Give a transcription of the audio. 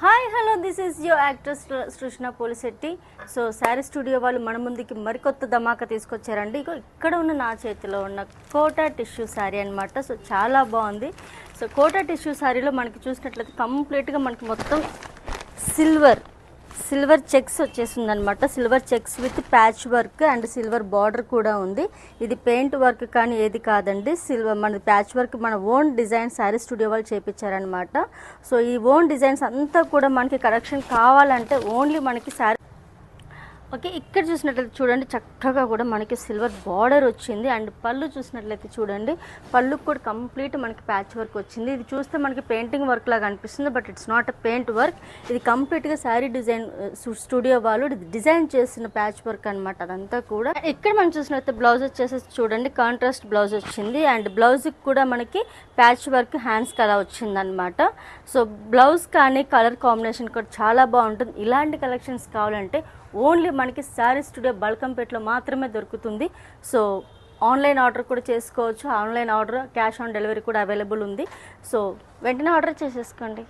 Hi hello this is your actress Srishna Polishetty. So sari studio వాళ్ళు మన ముందుకి మరికొత్త ధమాకా తీసుకొచ్చారండి. ఇక్కడ ఉన్న నా చేతిలో ఉన్న కోటా టిష్యూ శారీ అనమాట. సో చాలా బాగుంది. సో కోటా టిష్యూ శారీలో మనకి చూసినట్లయితే కంప్లీట్గా మనకి మొత్తం సిల్వర్ చెక్స్ వచ్చేసింది అనమాట. Silver checks with patch work and silver border కూడా ఉంది. ఇది పెయింట్ వర్క్ కానీ ఏది కాదండి, మన ప్యాచ్ వర్క్ మన ఓన్ డిజైన్ శారీ స్టూడియో వాళ్ళు చేయించారనమాట. సో ఈ ఓన్ డిజైన్స్ అంతా కూడా మనకి కలెక్షన్ కావాలంటే ఓన్లీ మనకి శారీ ఓకే. ఇక్కడ చూసినట్లయితే చూడండి చక్కగా కూడా మనకి సిల్వర్ బార్డర్ వచ్చింది. అండ్ పళ్ళు చూసినట్లయితే చూడండి, పళ్ళుకి కూడా కంప్లీట్ మనకి ప్యాచ్ వర్క్ వచ్చింది. ఇది చూస్తే మనకి పెయింటింగ్ వర్క్ లాగా అనిపిస్తుంది, but it's not a paint work. ఇది కంప్లీట్గా శారీ డిజైన్ స్టూడియో వాళ్ళు డిజైన్ చేసిన ప్యాచ్ వర్క్ అనమాట అదంతా కూడా. ఇక్కడ మనం చూసినట్లయితే బ్లౌజ్ వచ్చేసి చూడండి కాంట్రాస్ట్ బ్లౌజ్ వచ్చింది. అండ్ బ్లౌజ్కి కూడా మనకి ప్యాచ్ వర్క్ హ్యాండ్స్ కదా వచ్చింది అనమాట. సో బ్లౌజ్ కానీ కలర్ కాంబినేషన్ కూడా చాలా బాగుంటుంది. ఇలాంటి కలెక్షన్స్ కావాలంటే ఓన్లీ మనకి శారీ స్టూడియో బల్కంపేటలో మాత్రమే దొరుకుతుంది. సో ఆన్లైన్ ఆర్డర్ కూడా చేసుకోవచ్చు. Online order cash on delivery కూడా అవైలబుల్ ఉంది. సో వెంటనే ఆర్డర్ చేసేసుకోండి.